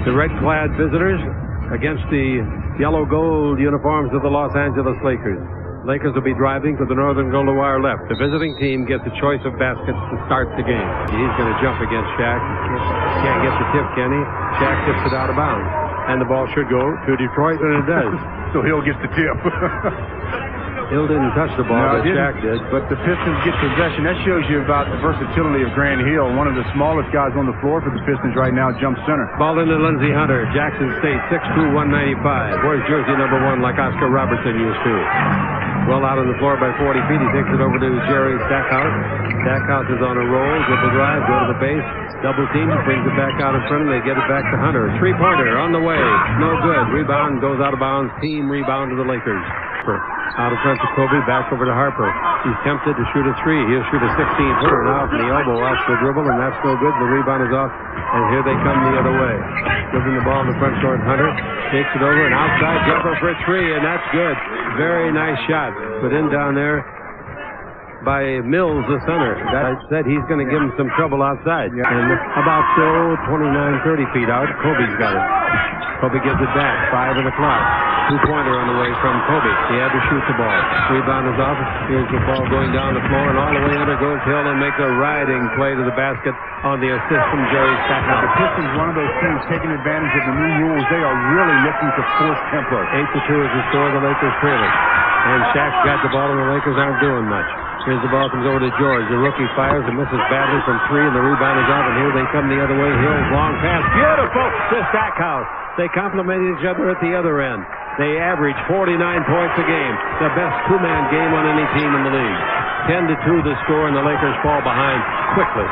The red-clad visitors against the yellow-gold uniforms of the Los Angeles Lakers. Lakers will be driving to the northern goal to wire left. The visiting team gets a choice of baskets to start the game. He's going to jump against Shaq. Can't get the tip, can he? Shaq tips it out of bounds. And the ball should go to Detroit, and it does. So Hill gets the tip. Hill didn't touch the ball, but Shaq did. But the Pistons get possession. That shows you about the versatility of Grant Hill. One of the smallest guys on the floor for the Pistons right now, jumps center. Ball into Lindsey Hunter, Jackson State, 6'2", 195. Wears jersey number 1 like Oscar Robertson used to. Well out on the floor by 40 feet. He takes it over to Jerry Stackhouse. Stackhouse is on a roll. Dribble drive, go to the base. Double team, brings it back out in front, and they get it back to Hunter. Three-pointer on the way. No good. Rebound goes out of bounds. Team rebound to the Lakers. Out in front to Kobe, back over to Harper. He's tempted to shoot a three. He'll shoot a 16-footer now from the elbow off the dribble, and that's no good. The rebound is off, and here they come the other way. Giving the ball in the front court. Hunter takes it over, an outside jumper for a three, and that's good. Very nice shot. Put in down there by Mills, the center. That said, he's going to give him some trouble outside. Yeah. And about 29-30 feet out, Kobe's got it. Kobe gives it back. 5 on the clock. Two-pointer on the way from Kobe. He had to shoot the ball. Rebound is off. Here's the ball going down the floor, and all the way under goes Hill and makes a riding play to the basket on the assist from Jerry Stackhouse. The Pistons, one of those teams taking advantage of the new rules. They are really looking to force tempo. 8-2 is the score. The Lakers trail it. And Shaq's got the ball, and the Lakers aren't doing much. Here's the ball, comes over to George. The rookie fires and misses badly from 3, and the rebound is off, and here they come the other way. Hill's long pass. Beautiful to Stackhouse. They complement each other at the other end. They average 49 points a game. The best two-man game on any team in the league. 10-2 the score, and the Lakers fall behind quickly.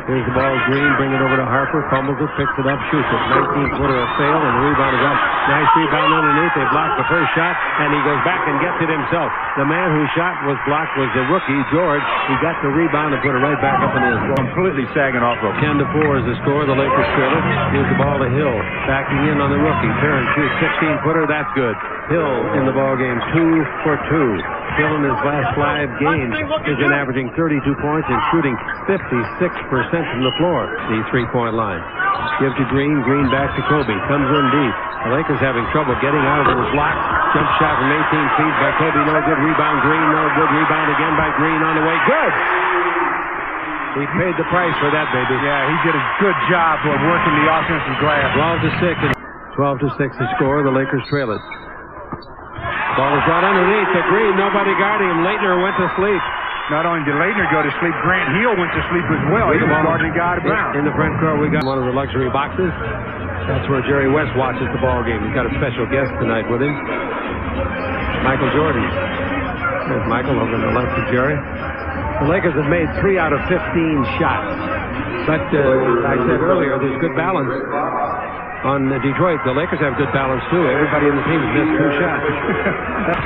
Here's the ball. Green, bring it over to Harper. Fumbles it, picks it up, shoots it. 19-footer a fail, and the rebound is up. Nice rebound underneath. They blocked the first shot, and he goes back and gets it himself. The man whose shot was blocked was the rookie, George. He got the rebound and put it right back up in his. Completely sagging off of. 10-4 is the score. The Lakers trail it. Here's the ball to Hill. Backing in on the rookie. Turn, shoots 16-footer. That's good. Hill in the ball game, 2 for 2. Hill in his last 5 games has been averaging 32 points and shooting 56% from the floor. The three-point line. Give to Green. Green back to Kobe. Comes in deep. The Lakers having trouble getting out of the block. Jump shot from 18 feet by Kobe. No good. Rebound. Green. No good. Rebound again by Green on the way. Good. He paid the price for that, baby. Yeah, he did a good job of working the offensive glass. 12-6. 12-6 the score. The Lakers trail it. Ball is brought underneath to Green. Nobody guarding him. Leitner went to sleep. Not only did Leitner go to sleep, Grant Hill went to sleep as well. He was guarding the guy out of bounds. In the front court, we got one of the luxury boxes. That's where Jerry West watches the ball game. He's got a special guest tonight with him. Michael Jordan. There's Michael over on the left of Jerry. The Lakers have made 3 out of 15 shots. But I said earlier, there's good balance. On Detroit, the Lakers have good balance, too. Everybody in the team has missed 2 shots.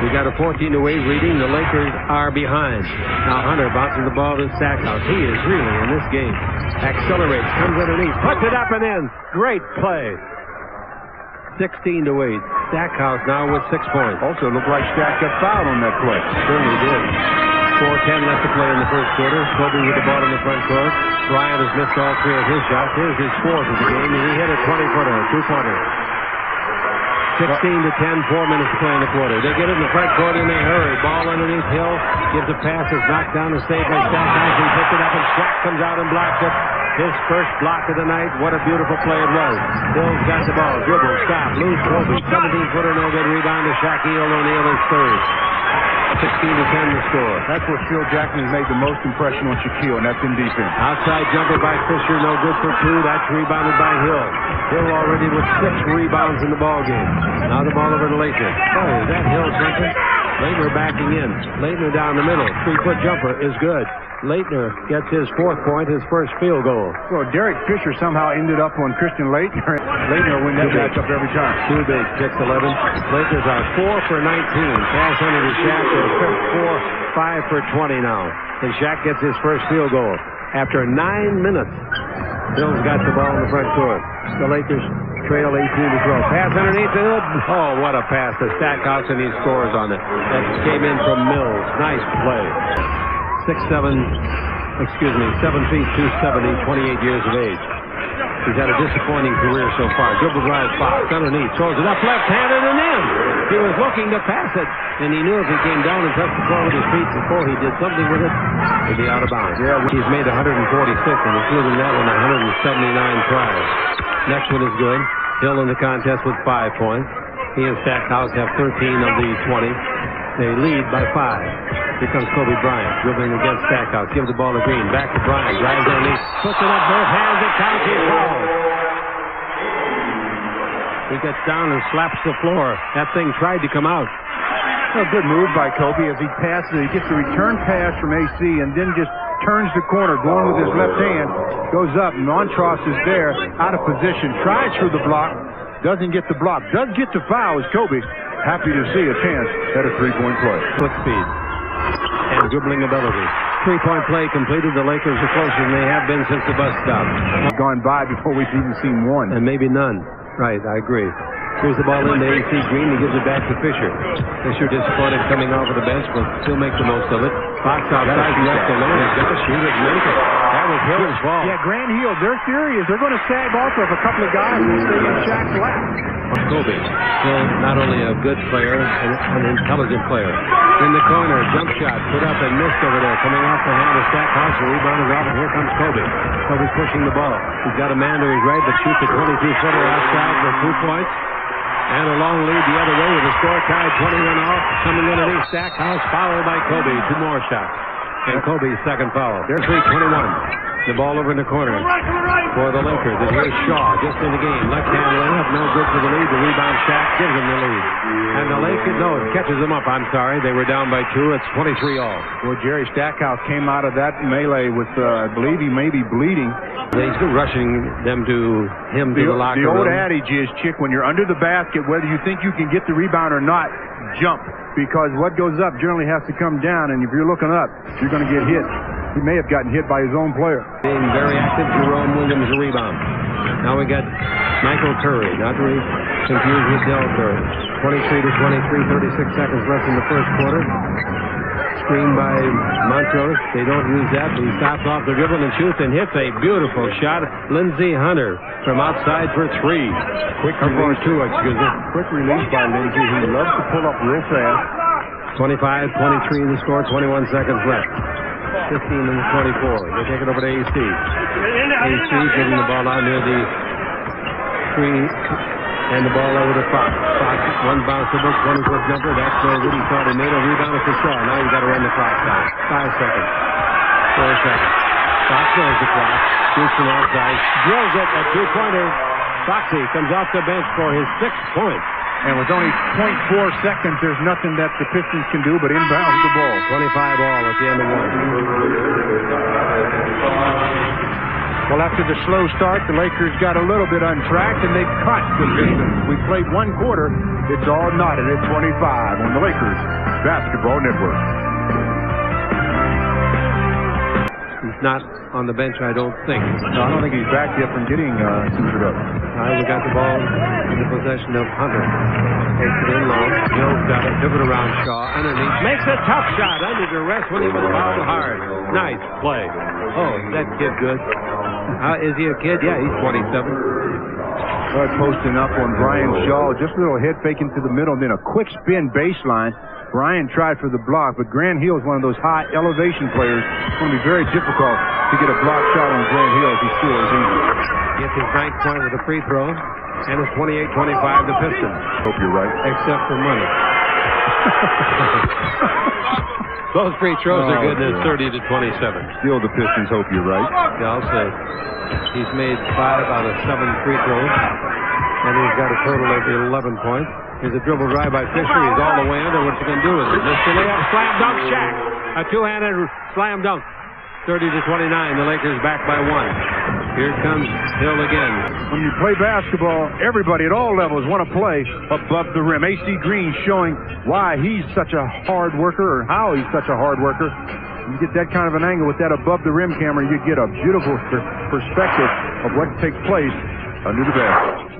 We got a 14-8 reading. The Lakers are behind. Now Hunter bounces the ball to Stackhouse. He is really in this game. Accelerates, comes underneath, puts it up and in. Great play. 16-8. Stackhouse now with 6 points. Also looked like Stack got fouled on that play. Certainly did. 4:10 left to play in the first quarter. Kobe with the ball in the front court. Bryant has missed all 3 of his shots. Here's his 4th of the game, and he hit a 20-footer, two-pointer. 16-10, 4 minutes to play in the quarter. They get it in the front court, and they hurry. Ball underneath Hill. Gives a pass. It's knocked down the save by Stackhouse. He picks it up, and Shaq comes out and blocks it. His first block of the night. What a beautiful play it was. Hill's got the ball. Dribble, stop, lose Kobe. 17-footer, no good. Rebound to Shaquille O'Neal, his 3rd. 16-10 the score. That's where Phil Jackson has made the most impression on Shaquille, and that's in defense. Outside jumper by Fisher, no good for 2. That's rebounded by Hill. Hill already with 6 rebounds in the ball game. Now the ball over to Leitner. Oh, is that Hill jumping? Leitner backing in. Leitner down the middle. 3-foot jumper is good. Leitner gets his 4th point, his first field goal. Well, Derek Fisher somehow ended up on Christian Leitner. Leitner win that matchup every time. Too big, 6-11. Lakers are 4 for 19. Pass under to Shaq. They're 5 for 20 now. And Shaq gets his first field goal. After 9 minutes, Bill's got the ball in the front court. The Lakers trail 18-12. Pass underneath the Hill. Oh, what a pass to Stackhouse, and he scores on it. That came in from Mills. Nice play. 7 feet, 270, 28 years of age. He's had a disappointing career so far. Dribble drive, Fox underneath, throws it up left-handed and in. He was looking to pass it, and he knew if he came down and touched the floor with his feet before he did something with it, it'd be out of bounds. Yeah, he's made 146, and including that one, 179 tries. Next one is good. Hill in the contest with 5 points. He and Stackhouse have 13 of the 20. They lead by 5. Here comes Kobe Bryant, dribbling against Stackhouse. Gives the ball to Green. Back to Bryant. Drives underneath. Puts it up both hands. It counts. He falls. He gets down and slaps the floor. That thing tried to come out. A good move by Kobe as he passes. He gets a return pass from AC and then just turns the corner, going with his left hand. Goes up. Montross is there, out of position. Tries for the block. Doesn't get the block. Does get the foul as Kobe. Happy to see a chance at a three-point play. Foot speed and dribbling ability. Three-point play completed. The Lakers are closer than they have been since the bus stop. Gone by before we've even seen one. And maybe none. Right, I agree. Here's the ball into AC Green. He gives it back to Fisher. Fisher disappointed coming off of the bench, but still make the most of it. Fox outside, left alone. He's got to shoot it and make it. That was Hill's fault. Yeah, Grant Hill, their theory is they're going to sag off of a couple of guys and stay in Shaq's lap. Kobe, still not only a good player, an intelligent player. In the corner, jump shot, put up and missed over there. Coming off the hand of Stackhouse, the rebound is off, and here comes Kobe. Kobe's pushing the ball. He's got a man to his right, but shoots a 22-footer outside for 2 points. And a long lead the other way with a score tied 21 off. Coming underneath Stackhouse, fouled by Kobe. 2 more shots. And Kobe's second foul. They're 3:21. The ball over in the corner for the Lakers. And here's Shaw just in the game. Left-hand layup, no good for the lead. The rebound Shaq gives them the lead. And the Lakers, no, it catches them up. I'm sorry. They were down by 2. It's 23 all. Well, Jerry Stackhouse came out of that melee with, I believe he may be bleeding. They're still rushing them to him to the locker room. The old adage is, Chick, when you're under the basket, whether you think you can get the rebound or not, jump. Because what goes up generally has to come down, and if you're looking up, you're going to get hit. He may have gotten hit by his own player. Being very active, Jerome Williams a rebound. Now we got Michael Curry, not to be confused with Del Curry. 23-23, 36 seconds left in the first quarter. Screen by Montrose. They don't use that, but he stops off the dribble and shoots and hits a beautiful shot. Lindsey Hunter from outside for 3. Quick release, 2, excuse me. Quick release by Lindsey. He loves to pull up real fast. 25-23 the score, 21 seconds left. 15 and 24. They take it over to AC. AC giving the ball out near the screen. And the ball over to Fox. Fox, one bounce to book, 20-foot jumper. That's no good. He thought he made a rebound for Shaw. Now you got to run the clock down. 5 seconds. 4 seconds. Fox knows the clock. Shoots from outside. Drills it. A 2-pointer. Foxy comes off the bench for his 6th point. And with only 0.4 seconds, there's nothing that the Pistons can do but inbound the ball. 25 all at the end of 1. Well, after the slow start, the Lakers got a little bit untracked, and they cut the Pistons. We played 1 quarter. It's all knotted at 25 on the Lakers Basketball Network. He's not on the bench, I don't think. No, I don't think he's back yet from getting suited up. We got the ball in the possession of Hunter. Takes it in low. Hill's got it. Took it around Shaw. Underneath. Makes a tough shot under duress when he was fouled hard. Nice play. Oh, is that kid good? Is he a kid? Yeah, he's 27. Posting up on Brian Shaw. Just a little head fake into the middle, then a quick spin baseline. Brian tried for the block, but Grant Hill is one of those high elevation players. It's going to be very difficult to get a block shot on Grant Hill if he scores easy. Gets his 9th point with a free throw, and it's 28-25 the Pistons. Hope you're right. Except for money. Those free throws are good, and it's 30-27. Still the Pistons hope you're right. Yeah, I'll say. He's made 5 out of 7 free throws, and he's got a total of 11 points. Here's a dribble drive by Fisher. He's all the way under. What's he going to do with it? Missed the layup. Slam dunk, Shaq. A 2-handed slam dunk. 30-29. The Lakers back by 1. Here comes Hill again. When you play basketball, everybody at all levels want to play above the rim. AC Green showing why he's such a hard worker, or how he's such a hard worker. You get that kind of an angle with that above the rim camera, you get a beautiful perspective of what takes place under the basket.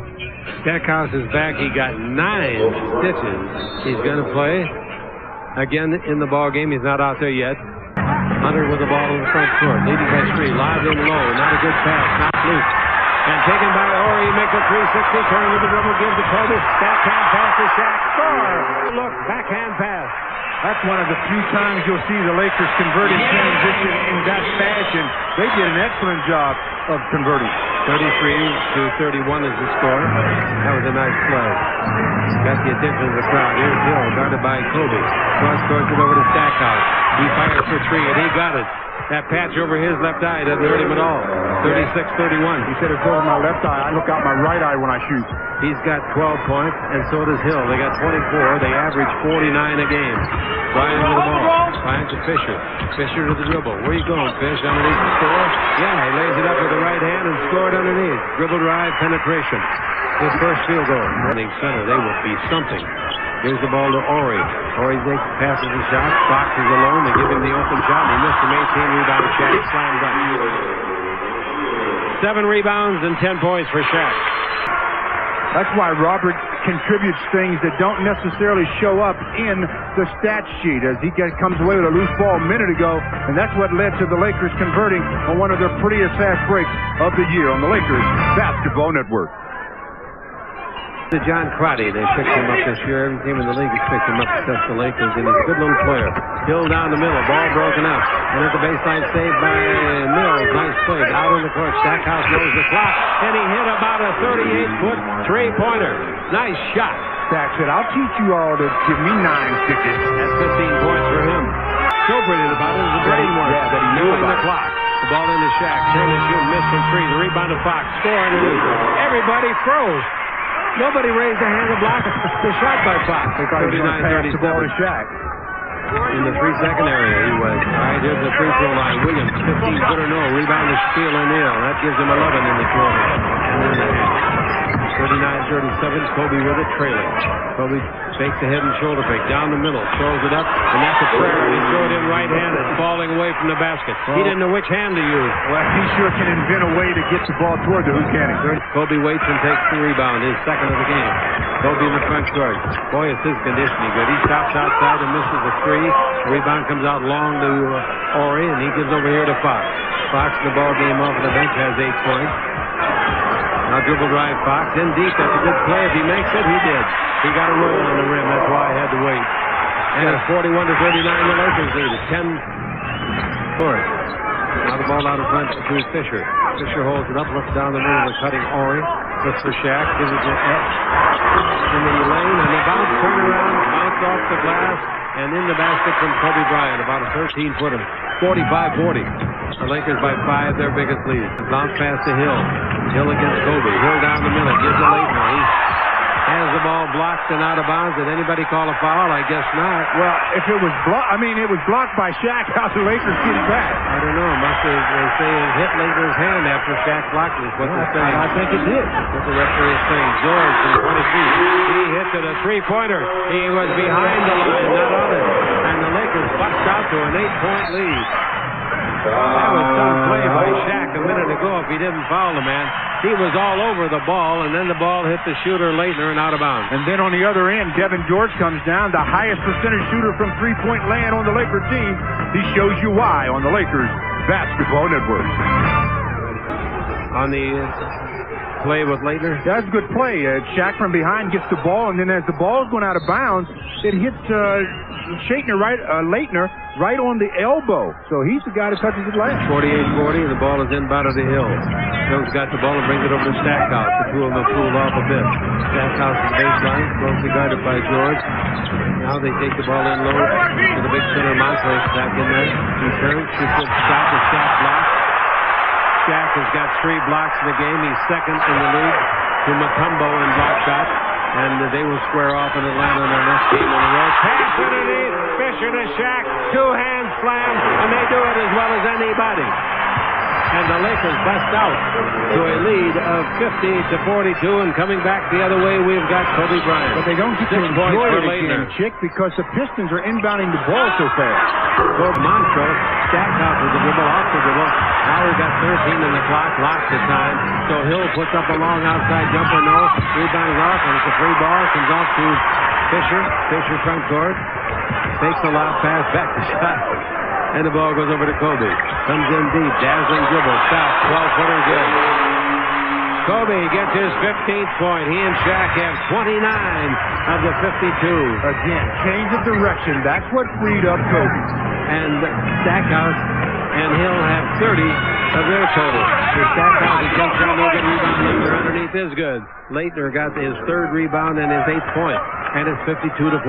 Stackhouse is back. He got 9 stitches. He's going to play again in the ball game. He's not out there yet. Hunter with the ball in the front court, leading by 3. Live in low. Not a good pass. Not loose. And taken by Ori, he makes a 360 turn with the dribble, gives to Kobe. Backhand pass to Shaq. Score! Look, backhand pass. That's one of the few times you'll see the Lakers convert in transition in that fashion. They did an excellent job of converting. 33-31 is the score. That was a nice play. Got the attention of the crowd. Here's Hill, guarded by Kobe. Cross-courts it over to Stackhouse. He fires for three, and he got it. That patch over his left eye doesn't hurt him at all. 36-31. He said it's over my left eye. I look out my right eye when I shoot. He's got 12 points, and so does Hill. They got 24. They average 49 a game. Bryant with the ball. Bryant to Fisher. Fisher to the dribble. Where you going, Fish? Underneath the score? Yeah, he lays it up with the right hand and scored underneath. Dribble drive, penetration. His first field goal. Running center, they will be something. Gives the ball to Ori. Ori passes the shot. Fox is alone. They give him the open shot. And he missed him. 18 rebound. Shaq slams up. 7 rebounds and 10 points for Shaq. That's why Robert contributes things that don't necessarily show up in the stat sheet as he comes away with a loose ball a minute ago, and that's what led to the Lakers converting on one of their prettiest fast breaks of the year on the Lakers Basketball Network. To John Crotty, they picked him up this year. Every team in the league has picked him up except the Lakers, and he's a good little player. Hill down the middle, ball broken up, and at the baseline saved by Mills. Nice play. Out on the court, Stackhouse knows the clock, and he hit about a 38-foot three-pointer. Nice shot. Stack said, I'll teach you all to give me 9 stitches. That's 15 points for him. So brilliant about it is the brain work. Yeah, that he knew Knowing about the clock. The ball into Shaq. Turn and shoot, missed from 3. The rebound to Fox. Score underneath. Everybody froze. Nobody raised a hand to block the shot by Fox. They thought he was going to pass the ball to Shaq. In the 3-second area, he was. All right, here's the free throw line. Williams, 15-footer no. Rebound to Steele O'Neal. That gives him 11 in the quarter. And then the half. 39-37, Kobe with it, trailing. Kobe fakes a head and shoulder fake. Down the middle, throws it up, and that's a prayer. He threw it in right-handed, falling away from the basket. He didn't know which hand to use. Well, he sure can invent a way to get the ball toward the hoop, can't he? Kobe waits and takes the rebound, his second of the game. Kobe in the front court. Boy, is his conditioning good. He stops outside and misses a 3. The rebound comes out long to Ori, and he gives over here to Fox. Fox, the ball game off of the bench, has 8 points. Now dribble drive Fox in deep. That's a good play. If he makes it, he did. He got a roll on the rim. That's why I had to wait. And it's 41-39. The Lakers lead at 10 fourth. Now the ball out in front to Fisher. Fisher holds it up, looks down the middle of the cutting Ori. Looks for Shaq. Gives it to X. In the lane, and the bounce turn around, bounce off the glass, and in the basket from Kobe Bryant. About a 13-footer. 45-40. The Lakers by 5, their biggest lead. Bounce pass to Hill. Hill against Kobe. Hill down the middle. Gives it Laettner. He has the ball blocked and out of bounds. Did anybody call a foul? I guess not. Well, if it was blocked, it was blocked by Shaq. How the Lakers get it back? I don't know. Must have, they say it hit Laettner's hand after Shaq blocked it. What they're saying. I think it did. What the referee is saying. George from 20 feet. He hits it a 3-pointer. He was behind the line, not on it. And the Lakers bucked out to an 8-point lead. That was some play by Shaq a minute ago if he didn't foul the man. He was all over the ball, and then the ball hit the shooter Laettner and out of bounds. And then on the other end, Devin George comes down, the highest percentage shooter from three-point land on the Laker team. He shows you why on the Lakers Basketball Network. On the play with Laettner? That's a good play. Shaq from behind gets the ball, and then as the ball's going out of bounds, it hits Laettner right on the elbow. So he's the guy that touches it last. 48-40, and the ball is inbounded to Hill. Hill's got the ball and brings it over to Stackhouse. The two of them have pulled off a bit. Stackhouse is baseline, closely guarded by George. Now they take the ball in low to the big center. Montrose back in there. He turns, shoots it, stop the shot block. Shaq has got 3 blocks in the game. He's second in the league to Mutombo in block shots. And they will square off in Atlanta in their next game on the road. Pass underneath. Fisher to Shaq. 2-hand slam. And they do it as well as anybody. And the Lakers bust out to a lead of 50-42. And coming back the other way, we've got Kobe Bryant. But they don't get to enjoy it again, Chick, because the Pistons are inbounding the ball so fast. So Montrose, Stackhouse with the dribble, off the dribble. Now we've got 13 in the clock, lots of time. So Hill puts up a long outside jumper, no. Rebounds off, and it's a free ball. Comes off to Fisher. Fisher front court. Takes a lob pass, back to shot. And the ball goes over to Kobe. Comes in deep, dazzling dribble, stop, 12-footer good. Kobe gets his 15th point. He and Shaq have 29 of the 52. Again, change of direction. That's what freed up Kobe. And Stackhouse and Hill have 30 of their total. So Stackhouse has jumped down, no good rebound. Leitner underneath is good. Leitner got his 3rd rebound and his 8th point. And it's 52-46.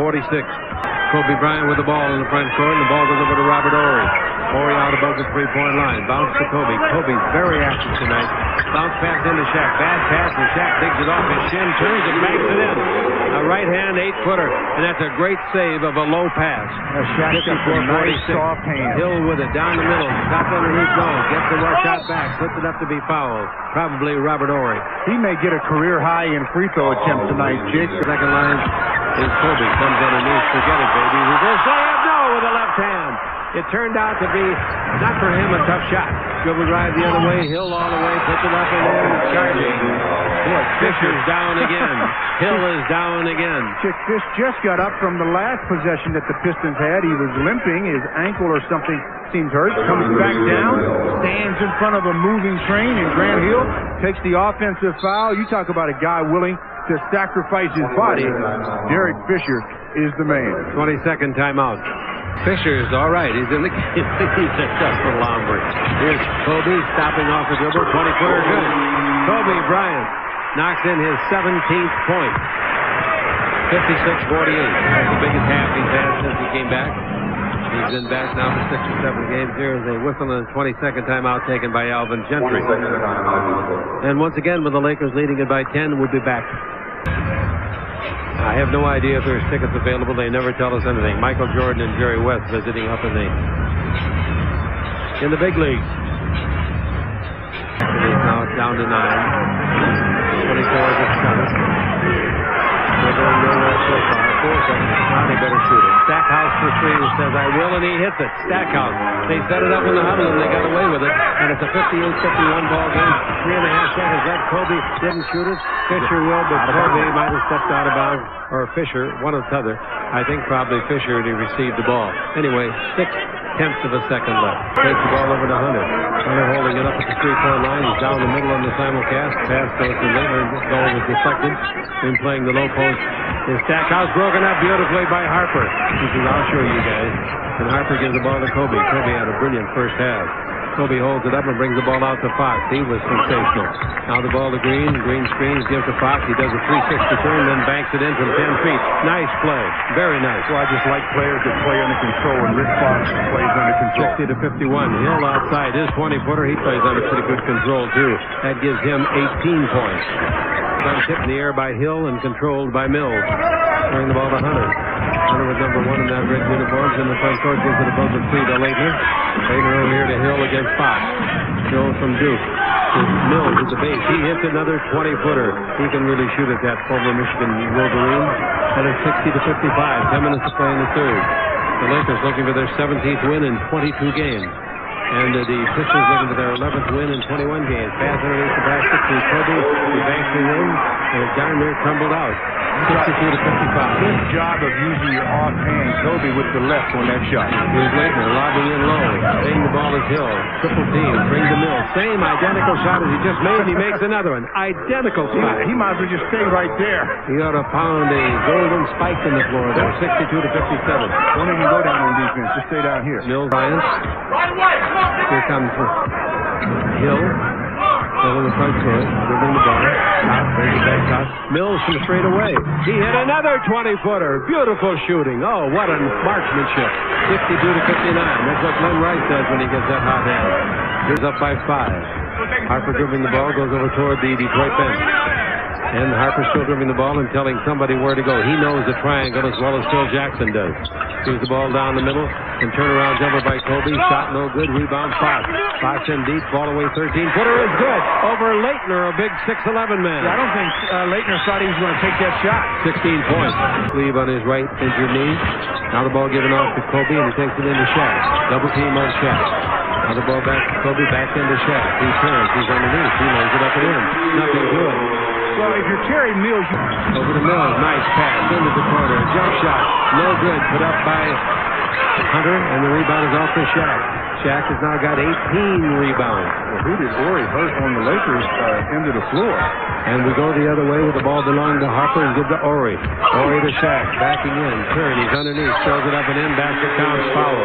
Kobe Bryant with the ball in the front court, and the ball goes over to Robert Horry. Horry out above the 3-point line. Bounce to Kobe. Kobe's very active tonight. Bounce pass into Shaq. Bad pass, and Shaq digs it off his shin, turns and banks it in. A right-hand 8-footer, and that's a great save of a low pass. Shaq's got a nice soft hand. Hill with it down the middle. Stopped underneath zone. Gets the rush shot back. Puts it up to be fouled. Probably Robert Horry. He may get a career high in free throw attempts tonight, Jake. Second line is Kobe. Comes underneath. Forget it, baby. Reverse layup. No, with the left hand. It turned out to be, not for him, a tough shot. Dribble drive the other way. Hill all the way. Puts it up and in. Charging. Boy, Fisher's down again. Hill is down again. Chick Fish just got up from the last possession that the Pistons had. He was limping. His ankle or something seems hurt. Comes back down. Stands in front of a moving train. And Grant Hill takes the offensive foul. You talk about a guy willing to sacrifice his body. Derek Fisher is the man. 22nd timeout. Fisher's all right. He's in the game. He's a tough little hombre. Here's Kobe stopping off the dribble. 20-footer good. Kobe Bryant knocks in his 17th point. 56-48. That's the biggest half he's had since he came back. He's been back now for 6 or 7 games. Here is a whistle on the 22nd timeout taken by Alvin Gentry. And once again, with the Lakers leading it by 10, we'll be back. I have no idea if there's tickets available. They never tell us anything. Michael Jordan and Jerry West visiting up in the big leagues. It is now down to 9. 24 to 7. They're going nowhere so far. 4 seconds. Now they better shoot it. Stackhouse for 3 says, I will, and he hits it. Stackhouse. They set it up in the huddle, and they got away with it. And it's a 58-51 ball game. 3.5 seconds left. Kobe didn't shoot it. Fisher will, but Kobe might have stepped out of bounds. Or Fisher, one or the other. I think probably Fisher, and he received the ball. Anyway, 6/10 of a second left. Takes the ball over to Hunter. Hunter holding it up at the 3-point line. He's down the middle on the simulcast. Pass goes to Leitner. Goal was deflected. In playing the low post. His Stackhouse broken up beautifully by Harper. He says, I'll show you guys. And Harper gives the ball to Kobe. Kobe had a brilliant first half. Kobe holds it up and brings the ball out to Fox. He was sensational. Now the ball to Green. Green screens, gives to Fox. He does a 360 turn, then banks it in from 10 feet. Nice play. Very nice. Well, I just like players that play under control, and Rick Fox plays under control. 60-51. Hill outside his 20-footer. He plays under pretty good control, too. That gives him 18 points. Tipped in the air by Hill and controlled by Mills. Throwing the ball to Hunter. Hunter with number 1 in that red uniforms in the front court. Gives it above the 3 to Leitner. Leitner over here to Hill against Fox. Hill from Duke. Mills at the base. He hits another 20-footer. He can really shoot at that former Michigan Wolverine. And it's 60-55. 10 minutes to play in the third. The Lakers looking for their 17th win in 22 games. And the Pistons looking for their 11th win in 21 games. Pass underneath the basket to Kobe. He banks it in, and it's down there, crumbled out. 62-55. Good job of using your offhand, Kobe, with the left on that shot. Here's Leitner lobbing in low. Taking the ball is Hill. Triple team. Brings the Mill. Same identical shot as he just made, and he makes another one. Identical spot. He might as well just stay right there. He ought to pound a golden spike in the floor there. 62-57. Don't even go down on defense. Just stay down here. Mills, Bryant. Here comes Hill. Hill in the front court. Dribbling the ball. Top. Brings it back top. Mills from straight away. He hit another 20-footer. Beautiful shooting. Oh, what a marksmanship. 62-59. That's what Glenn Rice does when he gets that hot hand. He's up by 5. Harper dribbling the ball. Goes over toward the Detroit bench. And Harper still dribbling the ball and telling somebody where to go. He knows the triangle as well as Phil Jackson does. Gives the ball down the middle and turnaround jumper by Kobe. Shot no good. Rebound Fox. Fox in deep. Ball away 13-footer is good. Over Leitner, a big 6'11 man. Yeah, I don't think Leitner thought he was going to take that shot. 16 points. Sleeve on his right injured knee. Now the ball given off to Kobe and he takes it into Shaq. Double team on Shaq. Now the ball back to Kobe, back into Shaq. He turns. He's underneath. He lays it up and in. Nothing good. Well, if you're Terry Mills... Over to Mills. Nice pass. Into the corner. Jump shot. No good. Put up by Hunter, and the rebound is off to Shaq. Shaq has now got 18 rebounds. Well, who did Ori hurt on the Lakers end of the floor? And we go the other way with the ball belonging to Harper and give to Ori. Ori to Shaq, backing in, turn, he's underneath, throws it up and in, basket counts, foul.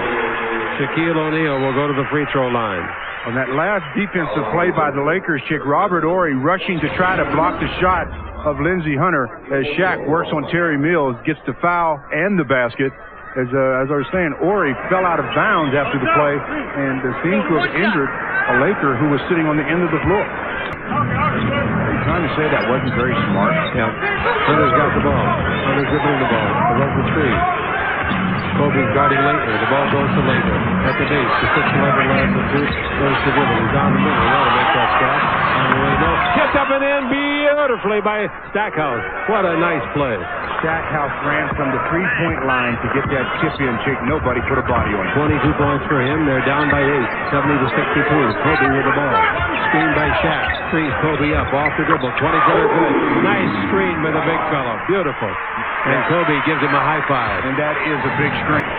Shaquille O'Neal will go to the free throw line. On that last defensive play by the Lakers, chick, Robert Ori rushing to try to block the shot of Lindsey Hunter as Shaq works on Terry Mills, gets the foul and the basket. As I was saying, Ori fell out of bounds after the play and seemed to have injured a Laker who was sitting on the end of the floor. Are you trying to say that wasn't very smart? Yeah. Hunter's got the ball. Hunter's dribbling the ball. Above the tree. Kobe's guarding Laettner. The ball goes to Laettner. At the base, the 6'11" lad with two goes to dribble. He's down the middle. He ought to make that shot. On the way, no. Tipped up and in beautifully by Stackhouse. What a nice play. Stackhouse ran from the three-point line to get that tip in, chick. Nobody put a body on it. 22 points for him. They're down by 8. 70-62. Kobe with the ball. Screen by Shaq. Screens Kobe up. Off the dribble. 20-footer good. Nice screen by the big fellow. Beautiful. And Kobe gives him a high five. And that is a big strength.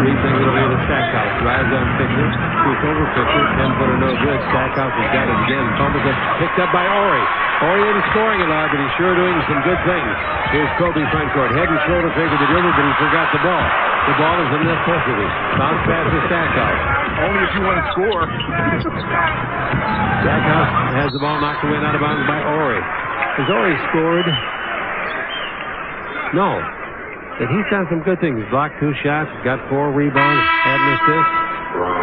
Three-thing will be the Stackhouse. Drives on Fisher. Shoots over Fisher. 10-footer no good. Stackhouse has got it again. Fumbles it. Picked up by Ori. Ori isn't scoring a lot, but he's sure doing some good things. Here's Kobe front court. Head and shoulder fake of the dribble, but he forgot the ball. The ball is a necessity. Bounce pass to Stackhouse. Only if you want to score. Stackhouse has the ball knocked away and out of bounds by Ori. Has Ori scored? No. But he's done some good things. He's blocked 2 shots, got 4 rebounds, had an assist.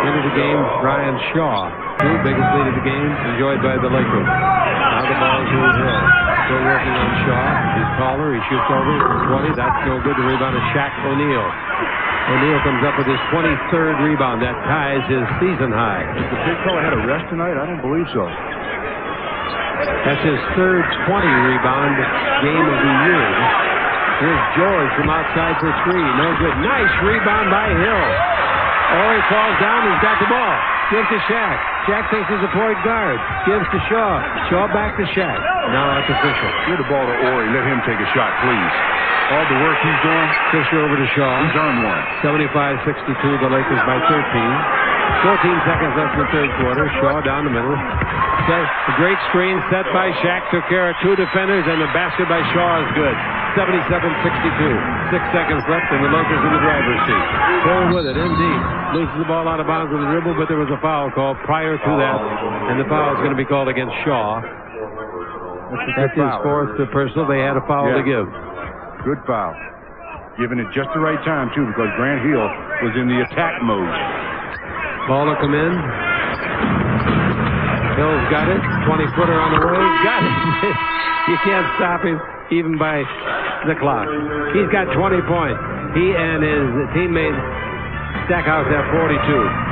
Into the game, Brian Shaw. 2 biggest lead of the game, enjoyed by the Lakers. Now the ball to Hill. Still working on Shaw. He's taller. He shoots over from 20. That's no good. The rebound is Shaq O'Neal. O'Neal comes up with his 23rd rebound. That ties his season high. Has the big fella had a rest tonight? I don't believe so. That's his third 20-rebound game of the year. Here's George from outside for 3. No good. Nice rebound by Hill. Ori falls down. He's got the ball. Gives to Shaq. Shaq thinks he's a point guard. Gives to Shaw. Shaw back to Shaq. Now it's official. Give the ball to Ori. Let him take a shot, please. All the work he's doing. Fisher over to Shaw. He's earned one. 75-62. The Lakers by 13. 14 seconds left in the third quarter. Shaw down the middle. A great screen set by Shaq. Took care of 2 defenders, and the basket by Shaw is good. 77-62. 6 seconds left, and the Lakers in the driver's seat. Hill with it, in deep. Loses the ball out of bounds with a dribble, but there was a foul call prior to that, and the foul is going to be called against Shaw. That's his 4th personal. They had a foul to give. Good foul. Giving it just the right time, too, because Grant Hill was in the attack mode. Ball will come in. Hill's got it. 20-footer on the way. Got it. You can't stop him even by the clock. He's got 20 points. He and his teammate Stackhouse have 42.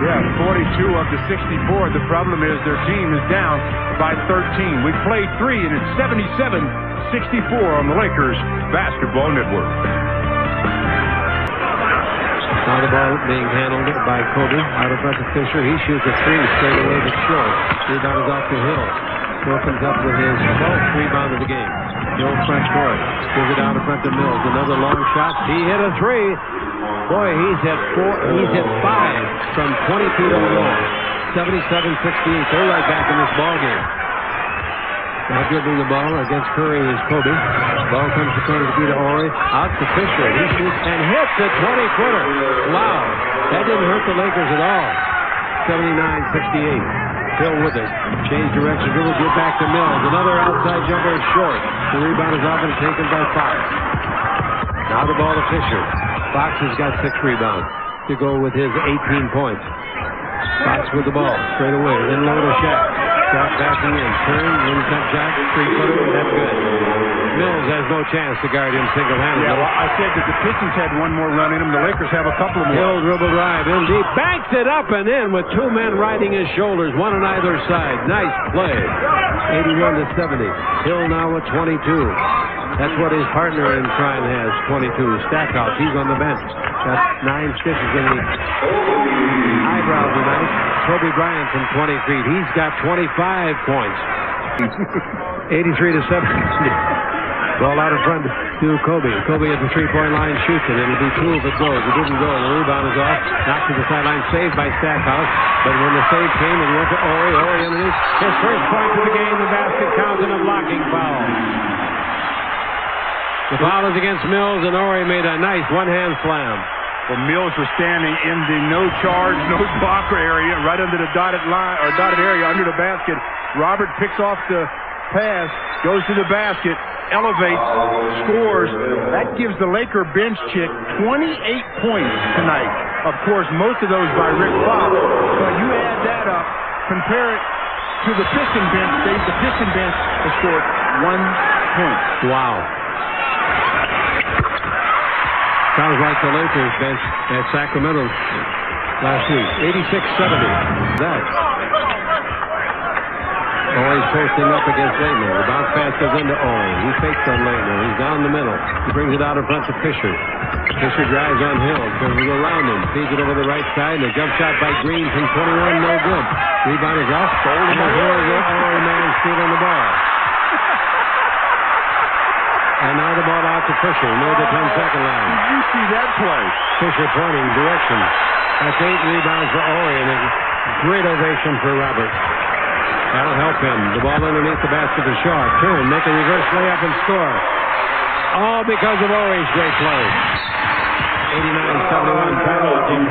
Yeah, 42 up to 64. The problem is their team is down by 13. We played 3, and it's 77-64 on the Lakers Basketball Network. Now the ball being handled by Kobe. Out in front of Fisher. He shoots a 3 straight away but short. Rebound is off to Hill. Hill comes up with his 12th rebound of the game. Hill front court. Gives it out in front of Mills. Another long shot. He hit a 3. Boy, he's hit 4. He's hit 5 from 20 feet or more. 77-68. They're right back in this ball game. Now dribbling the ball against Curry is Kobe. Ball comes to corner to Ori. Out to Fisher. He shoots and hits a 20-footer. Wow. That didn't hurt the Lakers at all. 79-68. Hill with it. Change direction. Dribble. Get back to Mills. Another outside jumper is short. The rebound is off and taken by Fox. Now the ball to Fisher. Fox has got 6 rebounds to go with his 18 points. Fox with the ball. Straight away. Then low to Shaq. Shot backing in. Turn. Inside shot. 3-footer. That's good. Mills has no chance to guard him single-handedly. Yeah, well, I said that the Pistons had one more run in them. The Lakers have a couple more. Hill dribble drive. In deep. Banks it up and in with 2 men riding his shoulders. 1 on either side. Nice play. 81-70. Hill now with 22. That's what his partner in crime has. 22. Stackhouse. He's on the bench. Got 9 stitches in the eyebrow tonight. Kobe Bryant from 20 feet. He's got 25 points. 83-70. Ball out in front to Kobe. Kobe at the three-point line shoots it. It'll be two if it goes. It didn't go. The rebound is off. Knocked to the sideline. Saved by Stackhouse. But when the save came, it went to Ori. Ori underneath. His first point of the game. The basket counts in a blocking foul. The foul is against Mills, and Ori made a nice one-hand slam. Well, Mills was standing in the no charge, no blocker area, right under the dotted line or dotted area under the basket. Robert picks off the pass, goes to the basket, elevates, scores. That gives the Laker bench chick 28 points tonight. Of course, most of those by Rick Fox. But you add that up, compare it to the Piston bench. The Piston bench has scored 1 point. Wow. Sounds like the Lakers bench at Sacramento last week. 86-70. That. Always posting up against Leitner. The bounce pass goes into Ori. He fakes on Leitner. He's down the middle. He brings it out in front to Fisher. Fisher drives on Hill. Goes around him. Feeds it over the right side. And a jump shot by Green from 21. No good. Rebound is off. And Ori man stealing the ball. And now the ball out to Fisher near the 10-second line. Did you see that play? Fisher pointing direction. That's 8 rebounds for Ori. And a great ovation for Robert. That'll help him. The ball underneath the basket to Shaw. Turn, make a reverse layup and score. All because of Ori's great play. 89-71 penalty.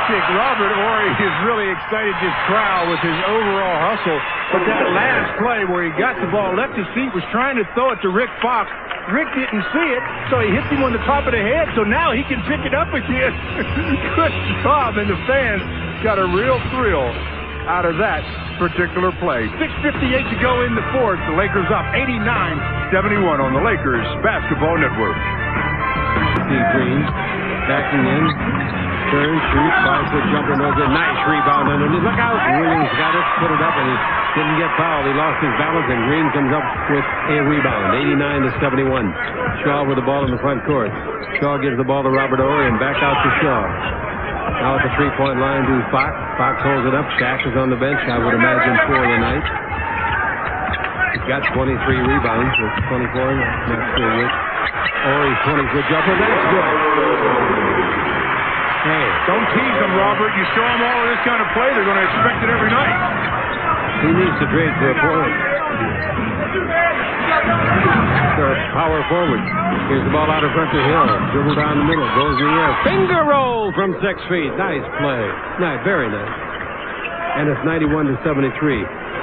Robert Ori is really excited this crowd with his overall hustle. But that last play where he got the ball, left his feet, was trying to throw it to Rick Fox. Rick didn't see it, so he hits him on the top of the head, so now he can pick it up again. Good job, and the fans got a real thrill out of that particular play. 6:58 to go in the fourth. The Lakers up 89-71 on the Lakers Basketball Network. Steve Green backing in. Turn, shoot, 5-foot jumper, no good. Nice rebound underneath. Look out! Williams got it, put it up, and he didn't get fouled. He lost his balance, and Green comes up with a rebound. 89-71. Shaw with the ball in the front court. Shaw gives the ball to Robert Ori and back out to Shaw. Now at the three-point line to Fox. Fox holds it up. Shaq is on the bench. I would imagine for the night. He's got 23 rebounds. With 24. Not sure which. Ori's 20-foot jumper. That's good. Hey, don't tease them, Robert. You show them all of this kind of play, they're going to expect it every night. He needs to trade for a point. Power forward. Here's the ball out in front to Hill. Dribble down the middle. Goes in the air. Finger roll from 6 feet. Nice play. Nice, very nice. And it's 91-73.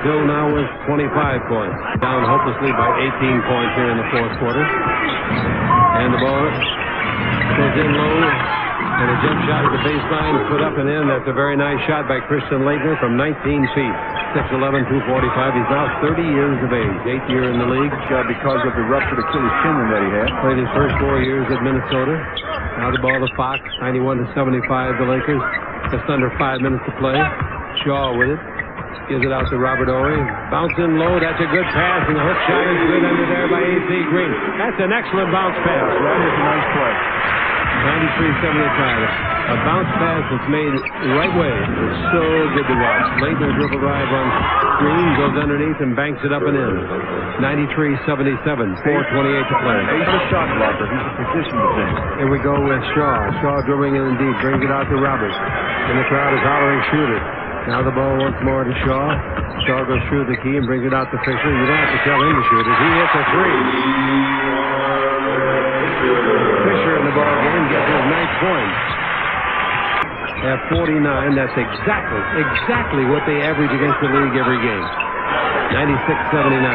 Hill now with 25 points. Down hopelessly by 18 points here in the fourth quarter. And the ball goes in low. And a jump shot at the baseline, put up and in. That's a very nice shot by Christian Leitner from 19 feet. 6'11", 245. He's now 30 years of age. 8th year in the league. Because of the ruptured Achilles tendon that he had. Played his first 4 years at Minnesota. Now the ball to Fox. 91-75, the Lakers. Just under 5 minutes to play. Shaw with it. Gives it out to Robert Ori. Bounce in low. That's a good pass. And the hook shot is good under there by A.C. Green. That's an excellent bounce pass. That is a nice play. 93-75. A bounce pass that's made the right way. It's so good to watch. Leitner dribble drive on Green, goes underneath and banks it up and in. 93-77. 4:28 to play. He's a shot blocker. He's a position defender. Here we go with Shaw. Shaw dribbling in deep. Brings it out to Roberts. And the crowd is hollering, shoot it. Now the ball once more to Shaw. Shaw goes through the key and brings it out to Fisher. You don't have to tell him to shoot it. He hits a three. Fisher in the ball game gets his 9th point. At 49, that's exactly what they average against the league every game. 96-79.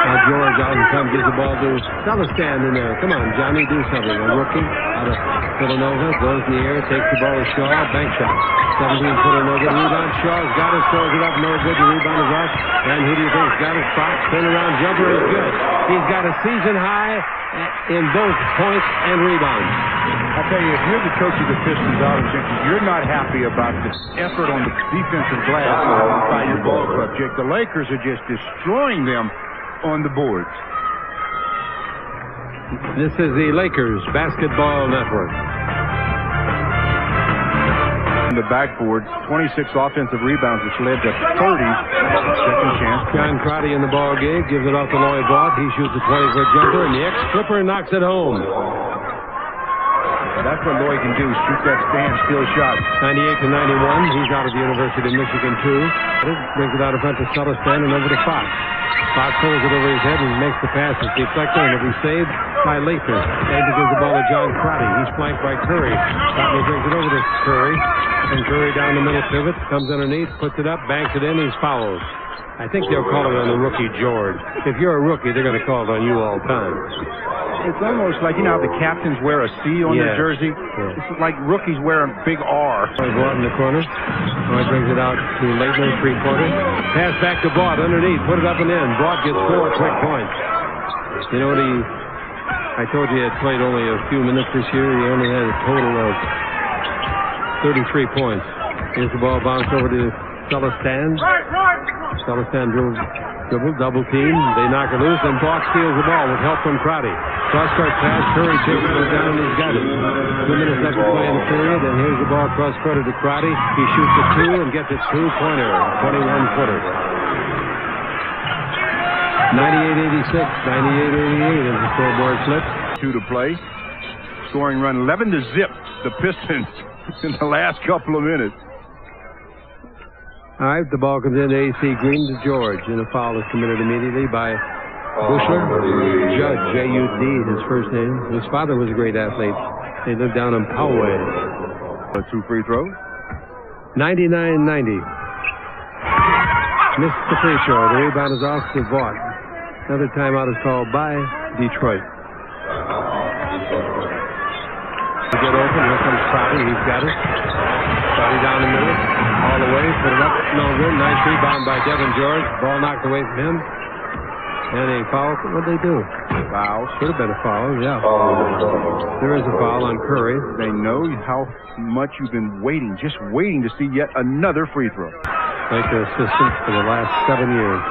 Now George out in front gives the ball to Celestin in there. Come on, Johnny, do something. A rookie out of Villanova goes in the air, takes the ball to Shaw, bank shot. 17-footer, no good. Rebound. Shaw's got it, throws it up, no good. The rebound is off. And who do you think's got it? Fox, turnaround jumper is good. He's got a season high in both points and rebounds. I tell you, if you're the coach of the Pistons out in Central, you're not happy about the effort on the defensive glass by your ball club, Jake. The Lakers are just destroying them on the boards. This is the Lakers Basketball Network. In the backboard, 26 offensive rebounds, which led to 30 second chance. John Crotty in the ball game, gives it off to Lloyd Vaught. He shoots a 20-foot jumper, and the ex-Clipper knocks it home. That's what Lloyd can do, shoot that standstill shot. 98-91. He's out of the University of Michigan, too. Brings it out in front to Sullistan and over to Fox. Fox holds it over his head and makes the pass. It's deflected, and it'll be saved by Lathir. Lathir gives the ball to John Crotty. He's flanked by Curry. Crotty brings it over to Curry. And Curry down the middle pivot, comes underneath, puts it up, banks it in, he's fouled. I think they'll call it on the rookie, George. If you're a rookie, they're going to call it on you all the time. It's almost like, you know how the captains wear a C on their jersey? Yeah. It's like rookies wear a big R. Vaught in the corner. Lloyd brings it out to Lathir, three-quarter. Pass back to Vaught underneath, put it up and in. Vaught gets 4 quick points. You know what I told you he had played only a few minutes this year. He only had a total of 33 points. Here's the ball bounced over to Sullistan. Sullistan dribble, double team. They knock it loose, and Vaught steals the ball with help from Crotty. Cross-court pass. Curry chases it down, and he's got it. 2 minutes left to play in the period, and here's the ball cross-courted to Crotty. He shoots a 2 and gets a 2-pointer, 21-footer. 98-86, 98-88 is the scoreboard flip. 2 to play. Scoring run 11-0, the Pistons in the last couple of minutes. All right, the ball comes into A.C. Green to George, and a foul is committed immediately by Bushler. Judge, J-U-D, his first name. His father was a great athlete. They lived down in Poway. 2 free throws. 99-90. Missed the free throw. The rebound is off to Vaught. Another timeout is called by Detroit. Get open. Here comes Crotty. He's got it. Crotty down the middle. All the way. Put it up. No good. Nice rebound by Devin George. Ball knocked away from him. And a foul. What'd they do? Foul. Should have been a foul, yeah. There is a foul on Curry. They know how much you've been waiting, just waiting to see yet another free throw. Like their assistant for the last 7 years.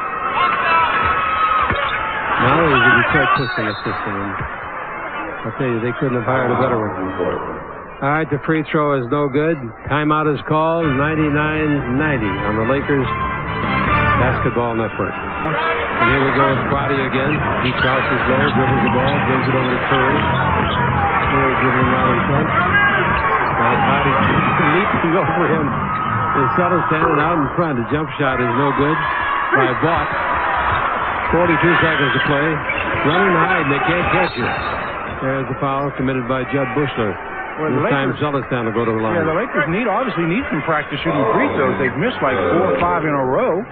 Now he's a Detroit Pistons assistant. And I'll tell you, they couldn't have hired a better one. All right, the free throw is no good. Timeout is called. 99-90 on the Lakers Basketball Network. And here we go with Crotty again. He crosses low, dribbles the ball, brings it over to Curry. Curry dribbling around in front. Now Crotty leaping over him. Is Sutter standing out in front. The jump shot is no good by Vaught. 42 seconds to play. Running high, and they can't catch it. There's the foul committed by Judd Bushler. Well, this time Sullistan will go to the line. Yeah, the Lakers obviously need some practice shooting free throws. They've missed like 4 or 5 in a row.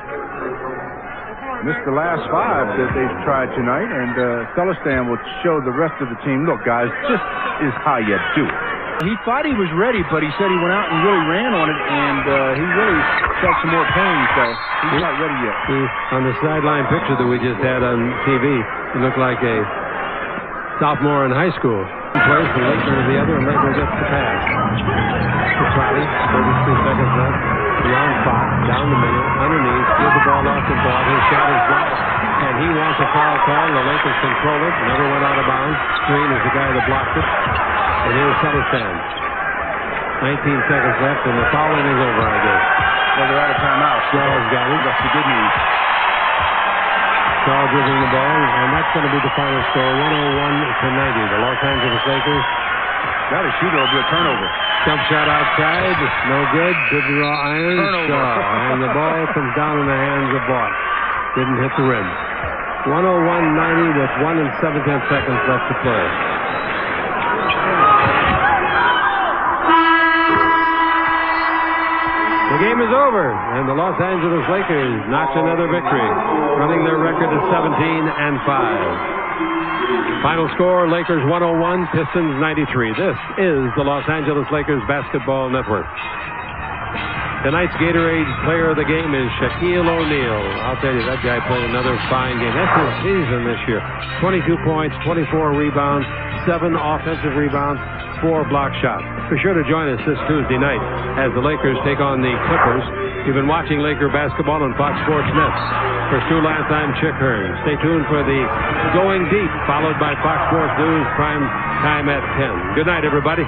Missed the last 5 that they've tried tonight, and Sullistan will show the rest of the team, look, guys, this is how you do it. He thought he was ready, but he said he went out and really ran on it, and he really felt some more pain, so he's not ready yet. On the sideline picture that we just had on TV, he looked like a sophomore in high school. One place, and Lathir the other, and Lathir gets the pass. To Crotty, 33 seconds left. Beyond Fox, down the middle, underneath, gives the ball off the ball. His shot is blocked, and he wants a foul call. The Lakers control it, never went out of bounds. Green is the guy that blocked it. And here's Sullistan. 19 seconds left, and the fouling is over, I guess. Well, they're out of timeout. Charles got it. That's the good news. Charles dribbling the ball, and that's going to be the final score, 101-90. The Los Angeles Lakers. Got a shooter, will be a turnover. Jump shot outside, no good. Didn't draw iron. And the ball comes down in the hands of Vaught. Didn't hit the rim. 101-90 with 1 7/10 seconds left to play. The game is over, and the Los Angeles Lakers notch another victory, running their record to 17-5. Final score, Lakers 101, Pistons 93. This is the Los Angeles Lakers Basketball Network. Tonight's Gatorade player of the game is Shaquille O'Neal. I'll tell you, that guy played another fine game. That's his season this year. 22 points, 24 rebounds, 7 offensive rebounds, 4 block shots. Be sure to join us this Tuesday night as the Lakers take on the Clippers. You've been watching Laker basketball on Fox Sports Net. For Stu Lance, I'm Chick Hearn. Stay tuned for the Going Deep, followed by Fox Sports News prime time at 10. Good night, everybody.